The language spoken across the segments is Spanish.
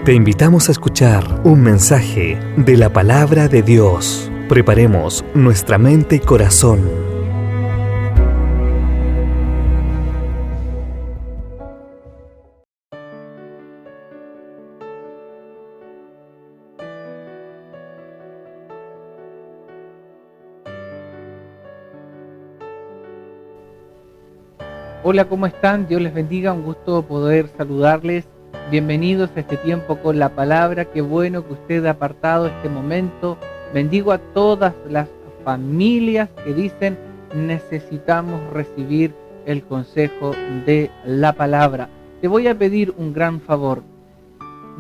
Te invitamos a escuchar un mensaje de la Palabra de Dios. Preparemos nuestra mente y corazón. Hola, ¿cómo están? Dios les bendiga, un gusto poder saludarles. Bienvenidos a este tiempo con la palabra. Qué bueno que usted ha apartado este momento. Bendigo a todas las familias que dicen necesitamos recibir el consejo de la palabra. Te voy a pedir un gran favor.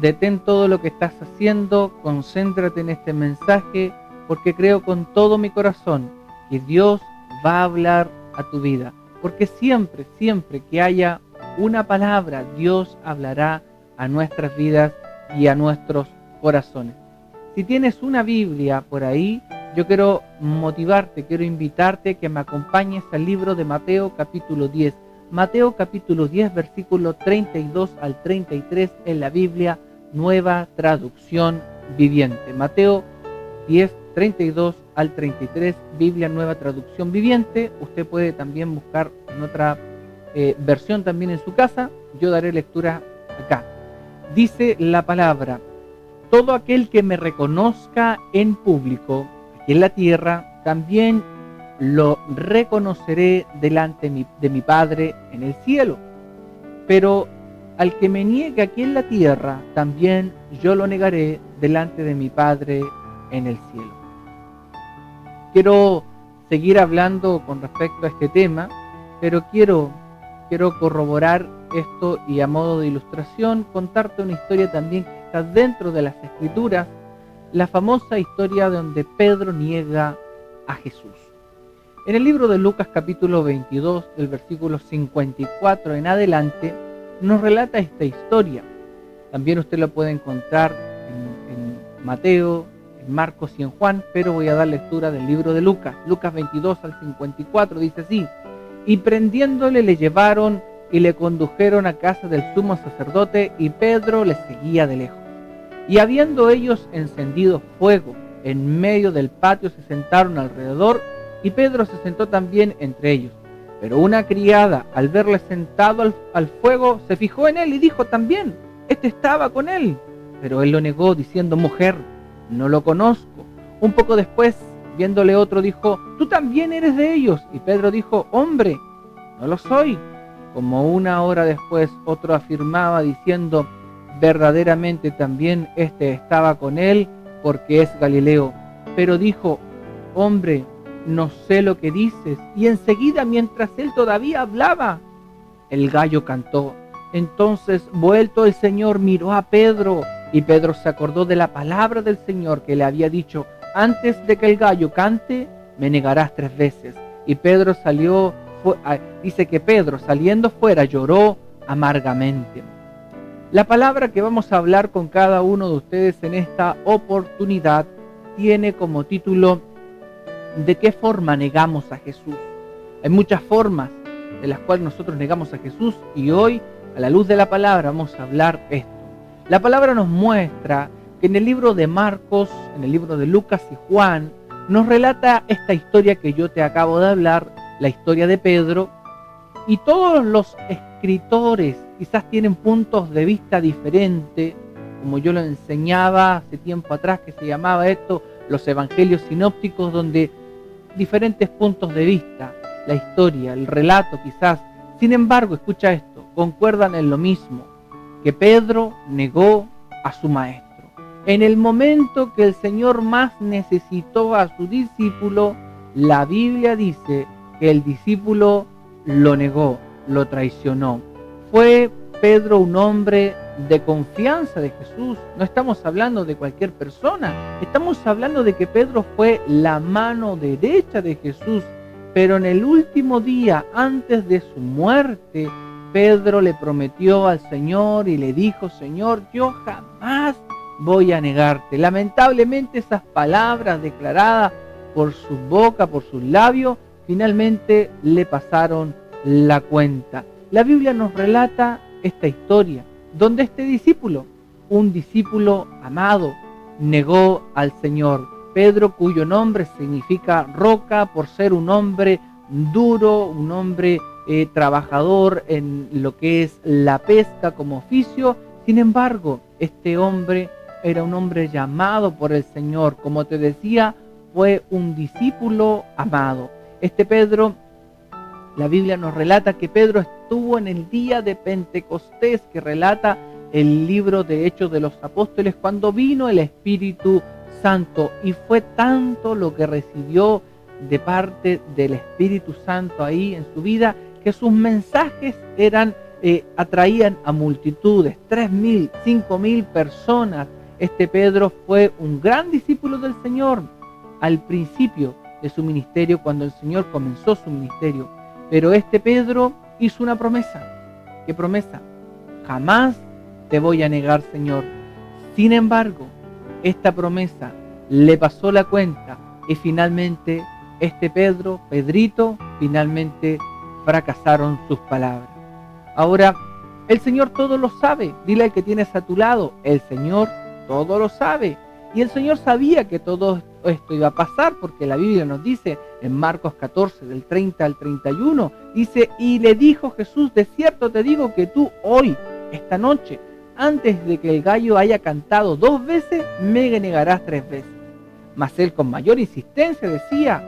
Detén todo lo que estás haciendo, concéntrate en este mensaje, porque creo con todo mi corazón que Dios va a hablar a tu vida. Porque siempre que haya una palabra, Dios hablará a nuestras vidas y a nuestros corazones. Si tienes una Biblia por ahí, yo quiero motivarte, quiero invitarte a que me acompañes al libro de Mateo capítulo 10. Mateo capítulo 10, versículo 32 al 33 en la Biblia Nueva Traducción Viviente. Mateo 10, 32 al 33, Biblia Nueva Traducción Viviente. Usted puede también buscar en otra versión también en su casa. Yo daré lectura acá. Dice la palabra: todo aquel que me reconozca en público, aquí en la tierra, también lo reconoceré delante de mi Padre en el cielo. Pero al que me niegue aquí en la tierra, también yo lo negaré delante de mi Padre en el cielo. Quiero seguir hablando con respecto a este tema, pero quiero corroborar esto y a modo de ilustración contarte una historia también que está dentro de las Escrituras, la famosa historia donde Pedro niega a Jesús. En el libro de Lucas capítulo 22, del versículo 54 en adelante, nos relata esta historia. También usted lo puede encontrar en Mateo, en Marcos y en Juan, pero voy a dar lectura del libro de Lucas. Lucas 22 al 54 dice así: y prendiéndole le llevaron y le condujeron a casa del sumo sacerdote, y Pedro le seguía de lejos. Y habiendo ellos encendido fuego en medio del patio, se sentaron alrededor, y Pedro se sentó también entre ellos. Pero una criada, al verle sentado al fuego, se fijó en él y dijo también: este estaba con él. Pero él lo negó, diciendo: mujer, no lo conozco. Un poco después, viéndole otro, dijo: tú también eres de ellos. Y Pedro dijo: hombre, no lo soy. Como una hora después, otro afirmaba, diciendo: verdaderamente también este estaba con él, porque es Galileo. Pero dijo: hombre, no sé lo que dices. Y enseguida, mientras él todavía hablaba, el gallo cantó. Entonces, vuelto el Señor, miró a Pedro, y Pedro se acordó de la palabra del Señor que le había dicho: antes de que el gallo cante, me negarás 3 veces. Y Pedro dice que Pedro, saliendo fuera, lloró amargamente. La palabra que vamos a hablar con cada uno de ustedes en esta oportunidad tiene como título: ¿de qué forma negamos a Jesús? Hay muchas formas de las cuales nosotros negamos a Jesús, y hoy, a la luz de la palabra, vamos a hablar esto. La palabra nos muestra que en el libro de Marcos, en el libro de Lucas y Juan, nos relata esta historia que yo te acabo de hablar, la historia de Pedro, y todos los escritores quizás tienen puntos de vista diferentes, como yo lo enseñaba hace tiempo atrás, que se llamaba esto los evangelios sinópticos, donde diferentes puntos de vista, la historia, el relato quizás, sin embargo, escucha esto, concuerdan en lo mismo, que Pedro negó a su maestro. En el momento que el Señor más necesitó a su discípulo, la Biblia dice que el discípulo lo negó, lo traicionó. Fue Pedro un hombre de confianza de Jesús. No estamos hablando de cualquier persona, estamos hablando de que Pedro fue la mano derecha de Jesús. Pero en el último día, antes de su muerte, Pedro le prometió al Señor y le dijo: Señor, yo jamás voy a negarte. Lamentablemente, esas palabras declaradas por su boca, por sus labios, finalmente le pasaron la cuenta. La Biblia nos relata esta historia, donde este discípulo un discípulo amado, negó al Señor. Pedro, cuyo nombre significa roca, por ser un hombre duro, un hombre trabajador en lo que es la pesca como oficio. Sin embargo, este hombre era un hombre llamado por el Señor. Como te decía, fue un discípulo amado. Este Pedro, la Biblia nos relata que Pedro estuvo en el día de Pentecostés, que relata el libro de Hechos de los Apóstoles, cuando vino el Espíritu Santo, y fue tanto lo que recibió de parte del Espíritu Santo ahí en su vida, que sus mensajes atraían a multitudes, 3.000, 5.000 personas. Este Pedro fue un gran discípulo del Señor al principio de su ministerio, cuando el Señor comenzó su ministerio. Pero este Pedro hizo una promesa. ¿Qué promesa? Jamás te voy a negar, Señor. Sin embargo, esta promesa le pasó la cuenta y finalmente este Pedrito, finalmente fracasaron sus palabras. Ahora, el Señor todo lo sabe. Dile al que tienes a tu lado, el Señor todo lo sabe. Y el Señor sabía que todo esto iba a pasar, porque la Biblia nos dice en Marcos 14, del 30 al 31, dice, y le dijo Jesús, de cierto te digo que tú hoy, esta noche, antes de que el gallo haya cantado 2 veces, me negarás 3 veces. Mas él con mayor insistencia decía,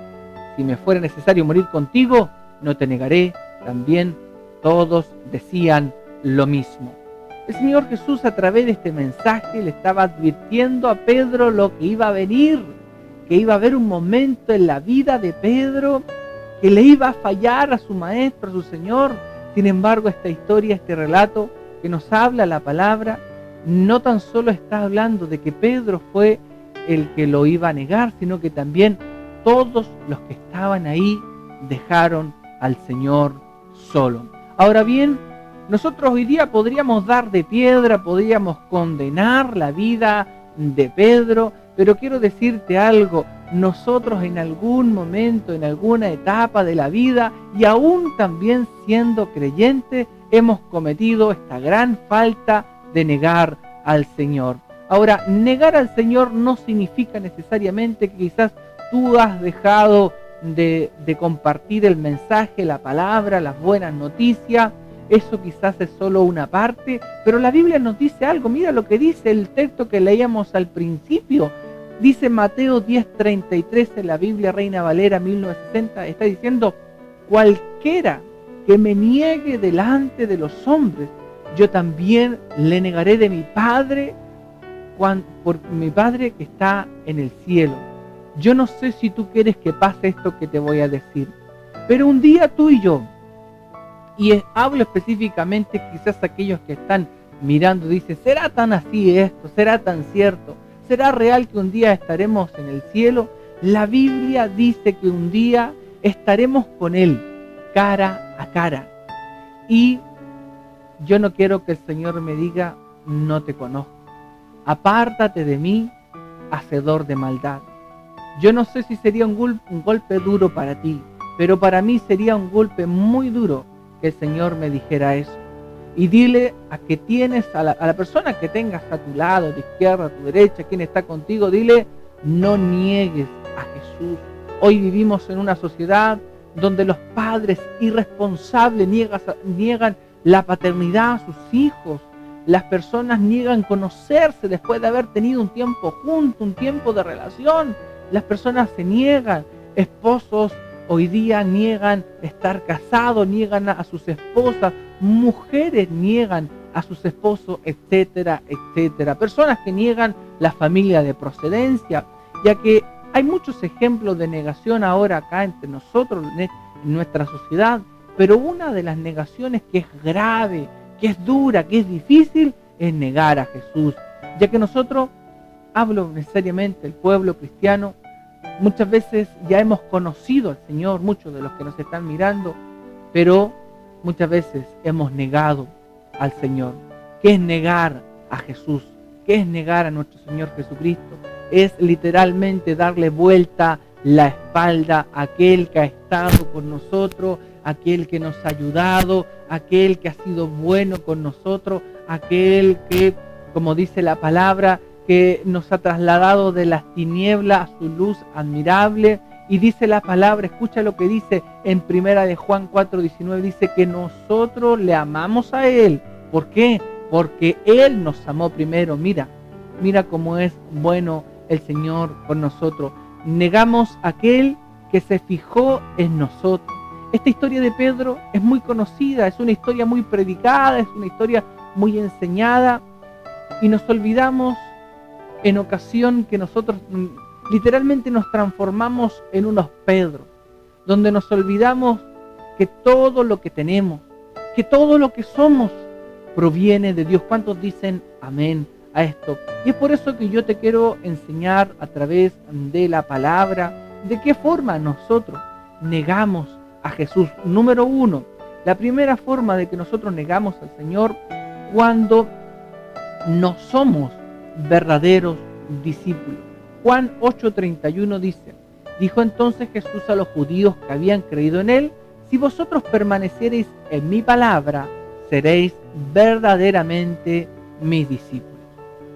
si me fuera necesario morir contigo, no te negaré. También todos decían lo mismo. El Señor Jesús, a través de este mensaje, le estaba advirtiendo a Pedro lo que iba a venir, que iba a haber un momento en la vida de Pedro que le iba a fallar a su maestro, a su Señor. Sin embargo, esta historia, este relato que nos habla la palabra, no tan solo está hablando de que Pedro fue el que lo iba a negar, sino que también todos los que estaban ahí dejaron al Señor solo. Ahora bien, nosotros hoy día podríamos dar de piedra, podríamos condenar la vida de Pedro, pero quiero decirte algo, nosotros en algún momento, en alguna etapa de la vida, y aún también siendo creyentes, hemos cometido esta gran falta de negar al Señor. Ahora, negar al Señor no significa necesariamente que quizás tú has dejado de compartir el mensaje, la palabra, las buenas noticias. Eso quizás es solo una parte, pero la Biblia nos dice algo. Mira lo que dice el texto que leíamos al principio. Dice Mateo 10:33 en la Biblia Reina Valera 1960. Está diciendo, cualquiera que me niegue delante de los hombres, yo también le negaré de mi Padre, por mi Padre que está en el cielo. Yo no sé si tú quieres que pase esto que te voy a decir, pero un día tú y yo, y hablo específicamente quizás aquellos que están mirando, dicen, ¿será tan así esto? ¿Será tan cierto? ¿Será real que un día estaremos en el cielo? La Biblia dice que un día estaremos con Él, cara a cara. Y yo no quiero que el Señor me diga, no te conozco. Apártate de mí, hacedor de maldad. Yo no sé si sería un golpe duro para ti, pero para mí sería un golpe muy duro que el Señor me dijera eso. Y dile a que tienes a la persona que tengas a tu lado, de izquierda, a tu derecha, quien está contigo, dile, no niegues a Jesús. Hoy vivimos en una sociedad donde los padres irresponsables niegan la paternidad a sus hijos. Las personas niegan conocerse después de haber tenido un tiempo juntos, un tiempo de relación. Las personas se niegan. Esposos hoy día niegan estar casados, niegan a sus esposas. Mujeres niegan a sus esposos, etcétera, etcétera. Personas que niegan la familia de procedencia, ya que hay muchos ejemplos de negación ahora acá entre nosotros, en nuestra sociedad, pero una de las negaciones que es grave, que es dura, que es difícil, es negar a Jesús, ya que nosotros, hablo necesariamente el pueblo cristiano, muchas veces ya hemos conocido al Señor, muchos de los que nos están mirando, pero muchas veces hemos negado al Señor. ¿Qué es negar a Jesús? ¿Qué es negar a nuestro Señor Jesucristo? Es literalmente darle vuelta la espalda a aquel que ha estado con nosotros, aquel que nos ha ayudado, aquel que ha sido bueno con nosotros, aquel que como dice la palabra, que nos ha trasladado de las tinieblas a su luz admirable. Y dice la palabra, escucha lo que dice en primera de Juan 4:19, dice que nosotros le amamos a Él. ¿Por qué? Porque Él nos amó primero. Mira cómo es bueno el Señor con nosotros. Negamos a aquel que se fijó en nosotros. Esta historia de Pedro es muy conocida, es una historia muy predicada, es una historia muy enseñada, y nos olvidamos en ocasión que nosotros literalmente nos transformamos en unos Pedros, donde nos olvidamos que todo lo que tenemos, que todo lo que somos, proviene de Dios. ¿Cuántos dicen amén a esto? Y es por eso que yo te quiero enseñar a través de la palabra de qué forma nosotros negamos a Jesús. Número 1, la primera forma de que nosotros negamos al Señor, cuando no somos verdaderos discípulos. Juan 8:31 dice: dijo entonces Jesús a los judíos que habían creído en Él: si vosotros permaneciereis en mi palabra, seréis verdaderamente mis discípulos.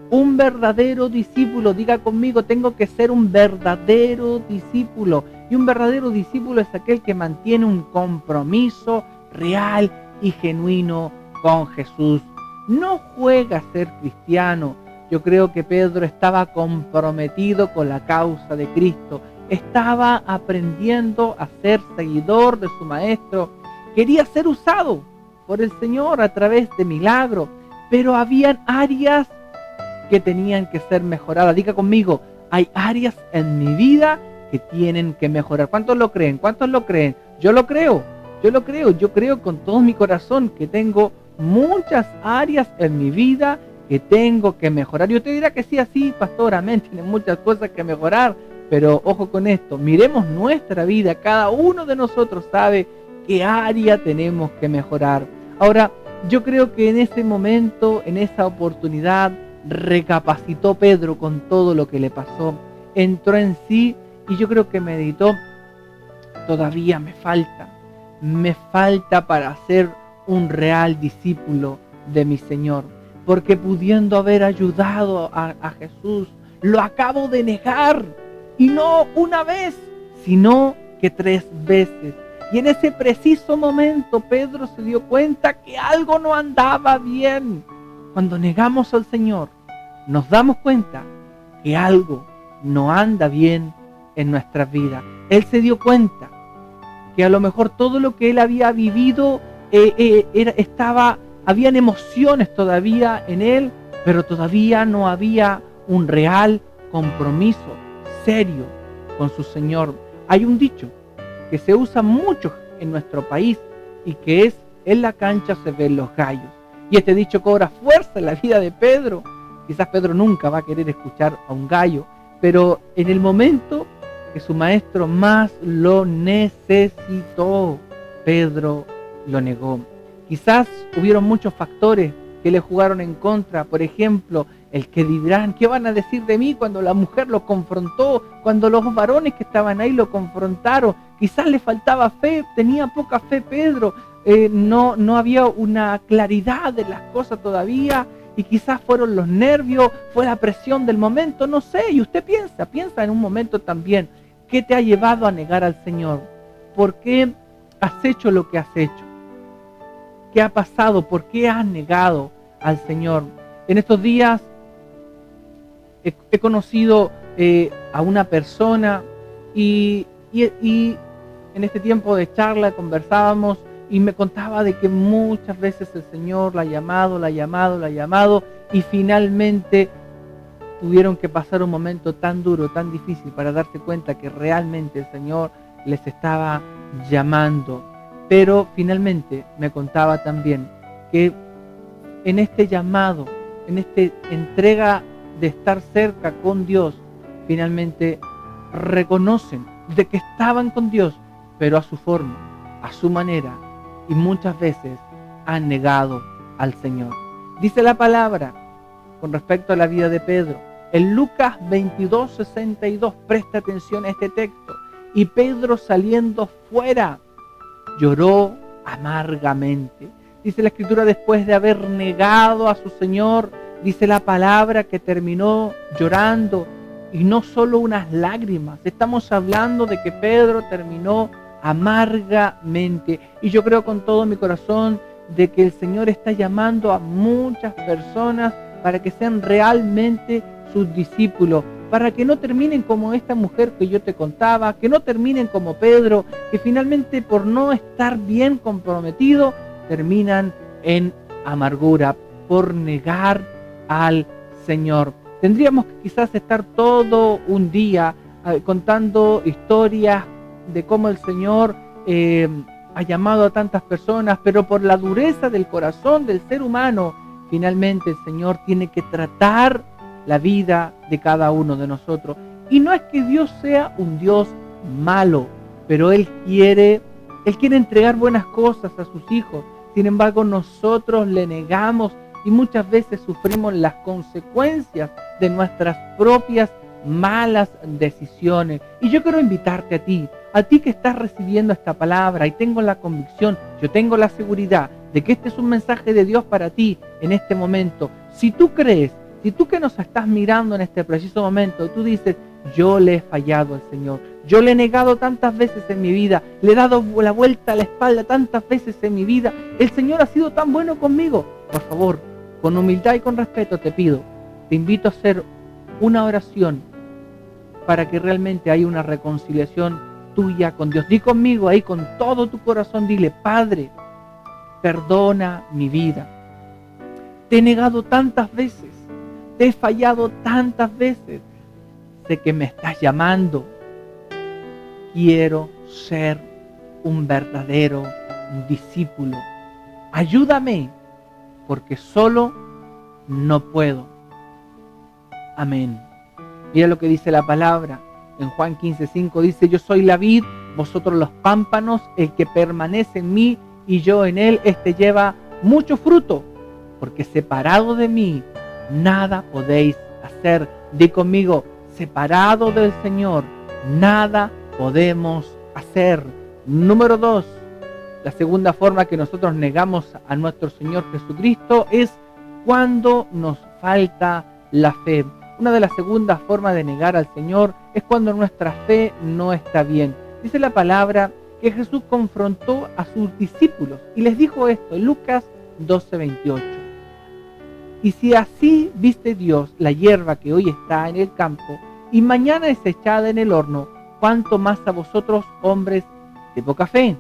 Un verdadero discípulo, diga conmigo, tengo que ser un verdadero discípulo. Y un verdadero discípulo es aquel que mantiene un compromiso real y genuino con Jesús. No juega a ser cristiano. Yo creo que Pedro estaba comprometido con la causa de Cristo. Estaba aprendiendo a ser seguidor de su maestro. Quería ser usado por el Señor a través de milagros, pero habían áreas que tenían que ser mejoradas. Diga conmigo, hay áreas en mi vida que tienen que mejorar. ¿Cuántos lo creen? ¿Cuántos lo creen? Yo lo creo. Yo creo con todo mi corazón que tengo muchas áreas en mi vida que tengo que mejorar. Y usted dirá que sí, así, pastor, amén, tiene muchas cosas que mejorar, pero ojo con esto, miremos nuestra vida, cada uno de nosotros sabe qué área tenemos que mejorar. Ahora, yo creo que en ese momento, en esa oportunidad, recapacitó Pedro con todo lo que le pasó, entró en sí y yo creo que meditó: todavía me falta para ser un real discípulo de mi Señor, porque pudiendo haber ayudado a Jesús, lo acabo de negar, y no una vez, sino que 3 veces. Y en ese preciso momento Pedro se dio cuenta que algo no andaba bien. Cuando negamos al Señor, nos damos cuenta que algo no anda bien en nuestras vidas. Él se dio cuenta que a lo mejor todo lo que él había vivido habían emociones todavía en él, pero todavía no había un real compromiso serio con su Señor. Hay un dicho que se usa mucho en nuestro país y que es: en la cancha se ven los gallos. Y este dicho cobra fuerza en la vida de Pedro. Quizás Pedro nunca va a querer escuchar a un gallo, pero en el momento que su maestro más lo necesitó, Pedro lo negó. Quizás hubieron muchos factores que le jugaron en contra. Por ejemplo, el que dirán, ¿qué van a decir de mí? Cuando la mujer lo confrontó, cuando los varones que estaban ahí lo confrontaron. Quizás le faltaba fe, tenía poca fe Pedro, no había una claridad de las cosas todavía, y quizás fueron los nervios, fue la presión del momento, no sé. Y usted piensa en un momento también, ¿qué te ha llevado a negar al Señor? ¿Por qué has hecho lo que has hecho? ¿Qué ha pasado? ¿Por qué has negado al Señor? En estos días he conocido a una persona y en este tiempo de charla conversábamos y me contaba de que muchas veces el Señor la ha llamado y finalmente tuvieron que pasar un momento tan duro, tan difícil para darse cuenta que realmente el Señor les estaba llamando. Pero finalmente me contaba también que en este llamado, en esta entrega de estar cerca con Dios, finalmente reconocen de que estaban con Dios, pero a su forma, a su manera, y muchas veces han negado al Señor. Dice la palabra con respecto a la vida de Pedro, en Lucas 22:62, presta atención a este texto: y Pedro, saliendo fuera, lloró amargamente. Dice la Escritura, después de haber negado a su Señor, Dice la palabra que terminó llorando, y no solo unas lágrimas. Estamos hablando de que Pedro terminó amargamente. Y yo creo con todo mi corazón de que el Señor está llamando a muchas personas para que sean realmente sus discípulos, para que no terminen como esta mujer que yo te contaba, que no terminen como Pedro, que finalmente por no estar bien comprometido terminan en amargura, por negar al Señor. Tendríamos que quizás estar todo un día contando historias de cómo el Señor ha llamado a tantas personas, pero por la dureza del corazón del ser humano, finalmente el Señor tiene que tratar la vida de cada uno de nosotros. Y no es que Dios sea un Dios malo, pero Él quiere entregar buenas cosas a sus hijos. Sin embargo, nosotros le negamos y muchas veces sufrimos las consecuencias de nuestras propias malas decisiones. Y yo quiero invitarte a ti que estás recibiendo esta palabra, y tengo la convicción, yo tengo la seguridad de que este es un mensaje de Dios para ti en este momento. Si tú crees, si tú que nos estás mirando en este preciso momento, tú dices, yo le he fallado al Señor, yo le he negado tantas veces en mi vida, le he dado la vuelta a la espalda tantas veces en mi vida, el Señor ha sido tan bueno conmigo. Por favor, con humildad y con respeto te invito a hacer una oración para que realmente haya una reconciliación tuya con Dios. Di conmigo ahí con todo tu corazón, dile, Padre, perdona mi vida. Te he negado tantas veces, te he fallado tantas veces. Sé que me estás llamando. Quiero ser un verdadero discípulo. Ayúdame, porque solo no puedo. Amén. Mira lo que dice la palabra. En Juan 15:5 dice, yo soy la vid, vosotros los pámpanos, el que permanece en mí y yo en él, este lleva mucho fruto, porque separado de mí, nada podéis hacer. Di conmigo, separado del Señor, nada podemos hacer. Número 2, la segunda forma que nosotros negamos a nuestro Señor Jesucristo es cuando nos falta la fe. Una de las segundas formas de negar al Señor es cuando nuestra fe no está bien. Dice la palabra que Jesús confrontó a sus discípulos y les dijo esto en Lucas 12:28. Y si así viste Dios la hierba que hoy está en el campo y mañana es echada en el horno, ¿cuánto más a vosotros, hombres de poca fe?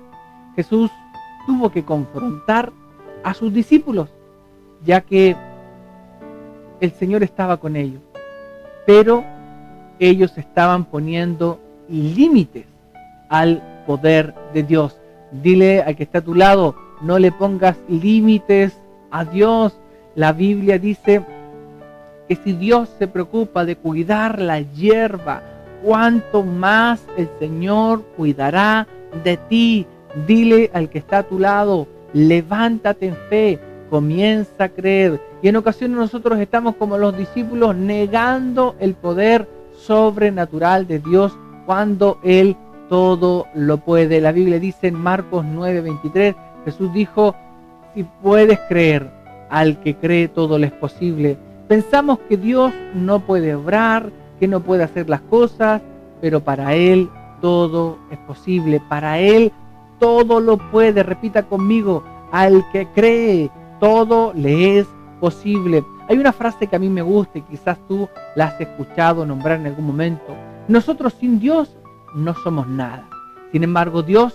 Jesús tuvo que confrontar a sus discípulos, ya que el Señor estaba con ellos, pero ellos estaban poniendo límites al poder de Dios. Dile al que está a tu lado, no le pongas límites a Dios. La Biblia dice que si Dios se preocupa de cuidar la hierba, cuánto más el Señor cuidará de ti. Dile al que está a tu lado, levántate en fe, comienza a creer. Y en ocasiones nosotros estamos como los discípulos negando el poder sobrenatural de Dios cuando Él todo lo puede. La Biblia dice en Marcos 9:23, Jesús dijo, si puedes creer, al que cree todo le es posible. Pensamos que Dios no puede obrar, que no puede hacer las cosas, pero para Él todo es posible. Para Él todo lo puede. Repita conmigo, al que cree todo le es posible. Hay una frase que a mí me gusta y quizás tú la has escuchado nombrar en algún momento. Nosotros sin Dios no somos nada. Sin embargo, Dios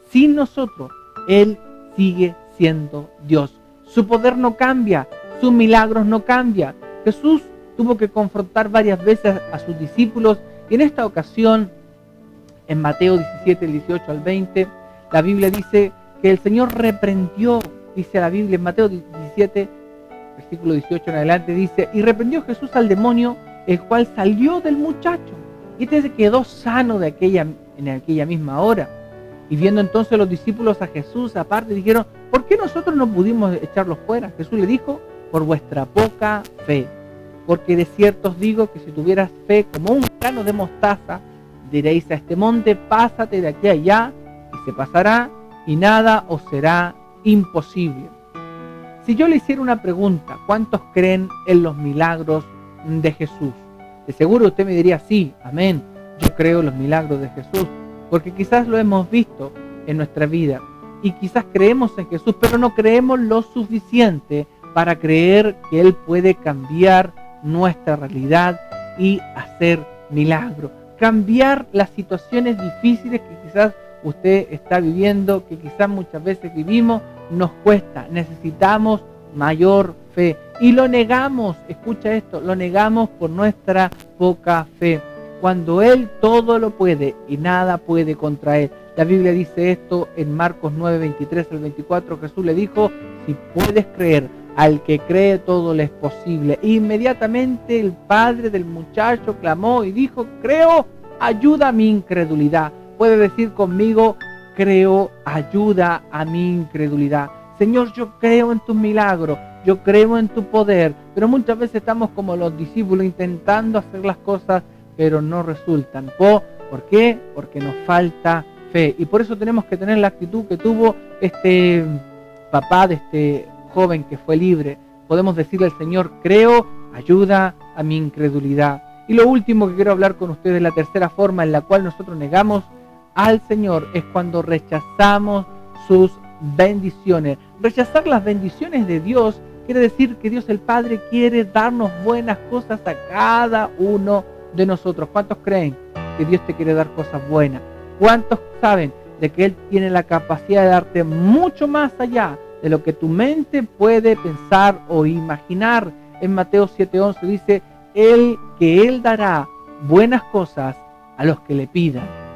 sin nosotros, Él sigue siendo Dios. Su poder no cambia, sus milagros no cambian. Jesús tuvo que confrontar varias veces a sus discípulos y en esta ocasión, en Mateo 17, 18 al 20, la Biblia dice que el Señor reprendió, dice la Biblia en Mateo 17, versículo 18 en adelante, dice, y reprendió Jesús al demonio, el cual salió del muchacho, y este se quedó sano en aquella misma hora. Y viendo entonces los discípulos a Jesús aparte, dijeron, ¿por qué nosotros no pudimos echarlos fuera? Jesús le dijo, por vuestra poca fe. Porque de cierto os digo que si tuvieras fe como un grano de mostaza, diréis a este monte, pásate de aquí a allá, y se pasará, y nada os será imposible. Si yo le hiciera una pregunta, ¿cuántos creen en los milagros de Jesús? De seguro usted me diría, sí, amén, yo creo en los milagros de Jesús, porque quizás lo hemos visto en nuestra vida y quizás creemos en Jesús, pero no creemos lo suficiente para creer que Él puede cambiar nuestra realidad y hacer milagros, cambiar las situaciones difíciles que quizás usted está viviendo, que quizás muchas veces vivimos, nos cuesta, necesitamos mayor fe y lo negamos, escucha esto, lo negamos por nuestra poca fe, cuando Él todo lo puede y nada puede contra Él. La Biblia dice esto en Marcos 9, 23 al 24, Jesús le dijo, si puedes creer, al que cree todo le es posible. Inmediatamente el padre del muchacho clamó y dijo, creo, ayuda a mi incredulidad. Puede decir conmigo, creo, ayuda a mi incredulidad. Señor, yo creo en tus milagros, yo creo en tu poder, pero muchas veces estamos como los discípulos intentando hacer las cosas, pero no resultan. ¿Por qué? Porque nos falta fe. Y por eso tenemos que tener la actitud que tuvo este papá de este joven que fue libre. Podemos decirle al Señor, creo, ayuda a mi incredulidad. Y lo último que quiero hablar con ustedes, la tercera forma en la cual nosotros negamos al Señor, es cuando rechazamos sus bendiciones. Rechazar las bendiciones de Dios quiere decir que Dios el Padre quiere darnos buenas cosas a cada uno de nosotros. ¿Cuántos creen que Dios te quiere dar cosas buenas? ¿Cuántos saben de que Él tiene la capacidad de darte mucho más allá de lo que tu mente puede pensar o imaginar? En Mateo 7:11 dice, Él dará buenas cosas a los que le pidan.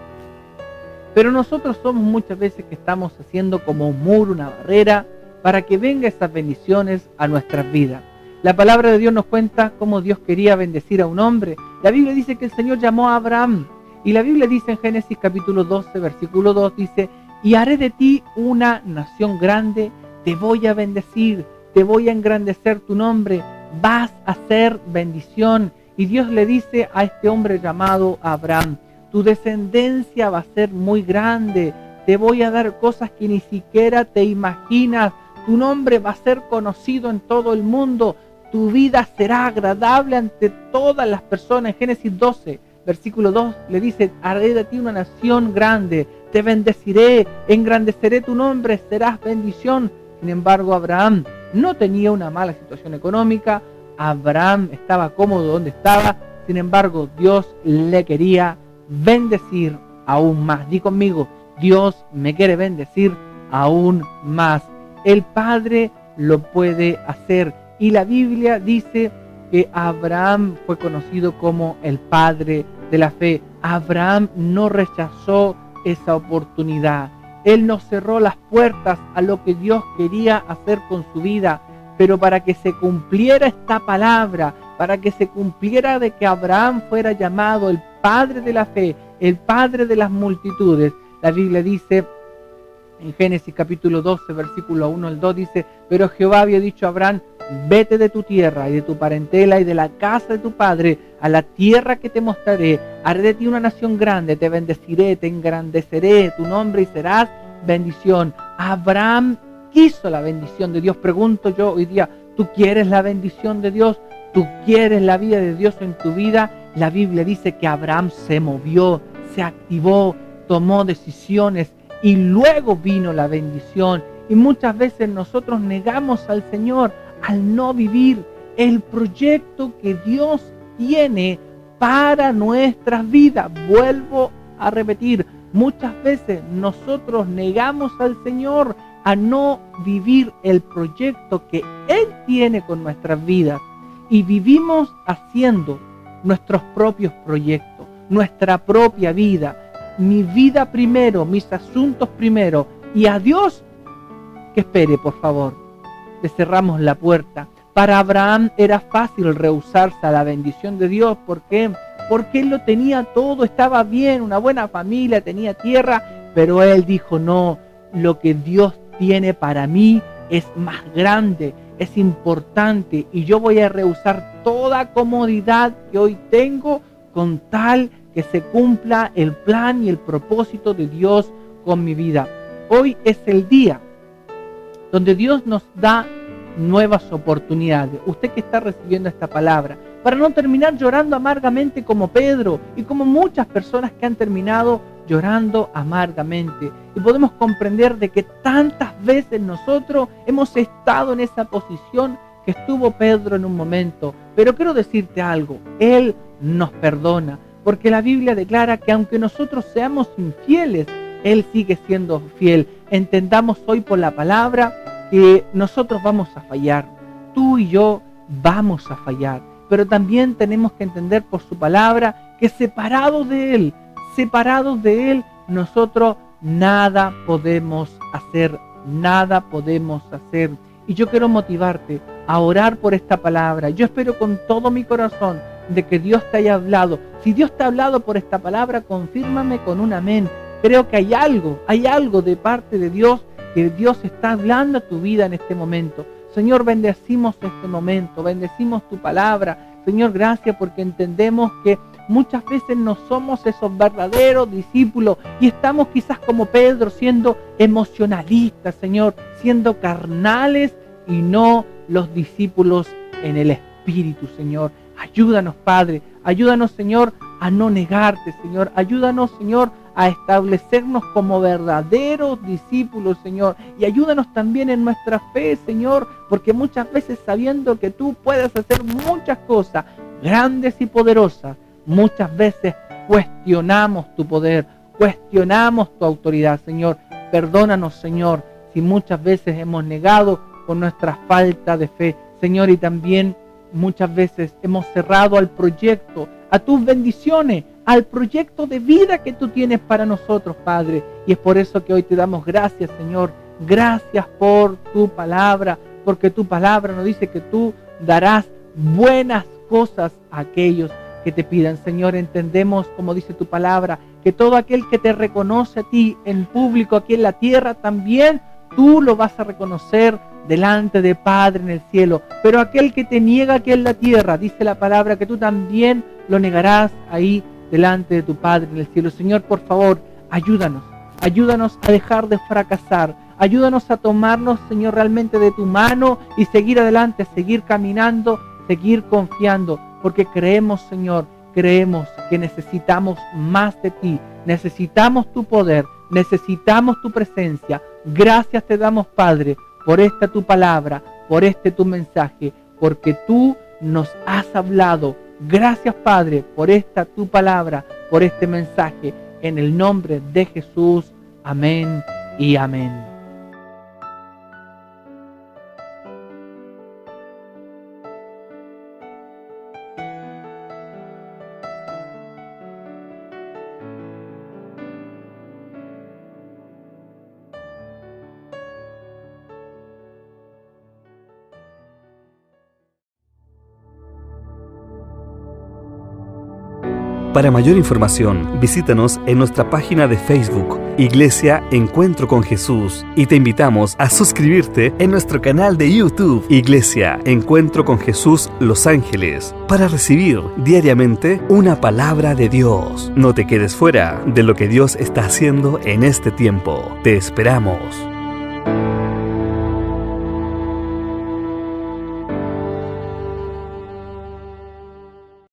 Pero nosotros somos muchas veces que estamos haciendo como un muro, una barrera, para que vengan esas bendiciones a nuestras vidas. La palabra de Dios nos cuenta cómo Dios quería bendecir a un hombre. La Biblia dice que el Señor llamó a Abraham. Y la Biblia dice en Génesis capítulo 12, versículo 2, dice, y haré de ti una nación grande, te voy a bendecir, te voy a engrandecer tu nombre, vas a ser bendición. Y Dios le dice a este hombre llamado Abraham, tu descendencia va a ser muy grande, te voy a dar cosas que ni siquiera te imaginas, tu nombre va a ser conocido en todo el mundo, tu vida será agradable ante todas las personas. En Génesis 12, versículo 2 le dice, haré de ti una nación grande, te bendeciré, engrandeceré tu nombre, serás bendición. Sin embargo, Abraham no tenía una mala situación económica, Abraham estaba cómodo donde estaba, sin embargo, Dios le quería bendecir aún más. Di conmigo, Dios me quiere bendecir aún más. El Padre lo puede hacer y la Biblia dice que Abraham fue conocido como el padre de la fe. Abraham no rechazó esa oportunidad. Él no cerró las puertas a lo que Dios quería hacer con su vida, pero para que se cumpliera esta palabra, para que se cumpliera de que Abraham fuera llamado el padre de la fe, el padre de las multitudes, la Biblia dice en Génesis capítulo 12, versículo 1 al 2, dice, pero Jehová había dicho a Abraham, vete de tu tierra y de tu parentela y de la casa de tu padre a la tierra que te mostraré, haré de ti una nación grande, te bendeciré, te engrandeceré tu nombre y serás bendición. Abraham quiso la bendición de Dios. Pregunto yo hoy día, ¿tú quieres la bendición de Dios? ¿Tú quieres la vida de Dios en tu vida? La Biblia dice que Abraham se movió, se activó, tomó decisiones y luego vino la bendición. Y muchas veces nosotros negamos al Señor al no vivir el proyecto que Dios tiene para nuestras vidas. Vuelvo a repetir, muchas veces nosotros negamos al Señor a no vivir el proyecto que Él tiene con nuestras vidas y vivimos haciendo nuestros propios proyectos, nuestra propia vida, mi vida primero, mis asuntos primero, y a Dios que espere, por favor. Le cerramos la puerta. Para Abraham era fácil rehusarse a la bendición de Dios. ¿Por qué? Porque él lo tenía todo, estaba bien, una buena familia, tenía tierra, pero él dijo, no, lo que Dios tiene para mí es más grande, es importante, y yo voy a rehusar toda comodidad que hoy tengo con tal que se cumpla el plan y el propósito de Dios con mi vida. Hoy es el día donde Dios nos da nuevas oportunidades. Usted que está recibiendo esta palabra, para no terminar llorando amargamente como Pedro y como muchas personas que han terminado llorando amargamente. Y podemos comprender de que tantas veces nosotros hemos estado en esa posición que estuvo Pedro en un momento. Pero quiero decirte algo, Él nos perdona, porque la Biblia declara que aunque nosotros seamos infieles, Él sigue siendo fiel. Entendamos hoy por la palabra que nosotros vamos a fallar. Tú y yo vamos a fallar. Pero también tenemos que entender por su palabra que separados de Él, nosotros nada podemos hacer. Y yo quiero motivarte a orar por esta palabra. Yo espero con todo mi corazón de que Dios te haya hablado. Si Dios te ha hablado por esta palabra, confírmame con un amén. Creo que hay algo de parte de Dios, que Dios está hablando a tu vida en este momento. Señor, bendecimos este momento, bendecimos tu palabra. Señor, gracias porque entendemos que muchas veces no somos esos verdaderos discípulos y estamos quizás como Pedro siendo emocionalistas, Señor, siendo carnales y no los discípulos en el Espíritu, Señor. Ayúdanos, Padre, ayúdanos, Señor, a no negarte, Señor. Ayúdanos, Señor, a establecernos como verdaderos discípulos, Señor. Y ayúdanos también en nuestra fe, Señor, porque muchas veces sabiendo que tú puedes hacer muchas cosas grandes y poderosas, muchas veces cuestionamos tu poder, cuestionamos tu autoridad, Señor. Perdónanos, Señor, si muchas veces hemos negado con nuestra falta de fe, Señor, y también muchas veces hemos cerrado al proyecto, a tus bendiciones, al proyecto de vida que tú tienes para nosotros, Padre. Y es por eso que hoy te damos gracias, Señor. Gracias por tu palabra, porque tu palabra nos dice que tú darás buenas cosas a aquellos que te pidan. Señor, entendemos, como dice tu palabra, que todo aquel que te reconoce a ti en público aquí en la tierra, también tú lo vas a reconocer delante de Padre en el cielo. Pero aquel que te niega aquí en la tierra, dice la palabra, que tú también lo negarás ahí delante de tu Padre en el cielo. Señor, por favor, ayúdanos a dejar de fracasar. Ayúdanos a tomarnos, Señor, realmente de tu mano y seguir adelante, seguir caminando, seguir confiando, porque creemos, Señor, creemos que necesitamos más de ti, necesitamos tu poder, necesitamos tu presencia. Gracias te damos, Padre, por esta tu palabra, por este tu mensaje, porque tú nos has hablado. Gracias, Padre, por esta tu palabra, por este mensaje, en el nombre de Jesús. Amén y amén. Para mayor información, visítanos en nuestra página de Facebook, Iglesia Encuentro con Jesús, y te invitamos a suscribirte en nuestro canal de YouTube, Iglesia Encuentro con Jesús Los Ángeles, para recibir diariamente una palabra de Dios. No te quedes fuera de lo que Dios está haciendo en este tiempo. Te esperamos.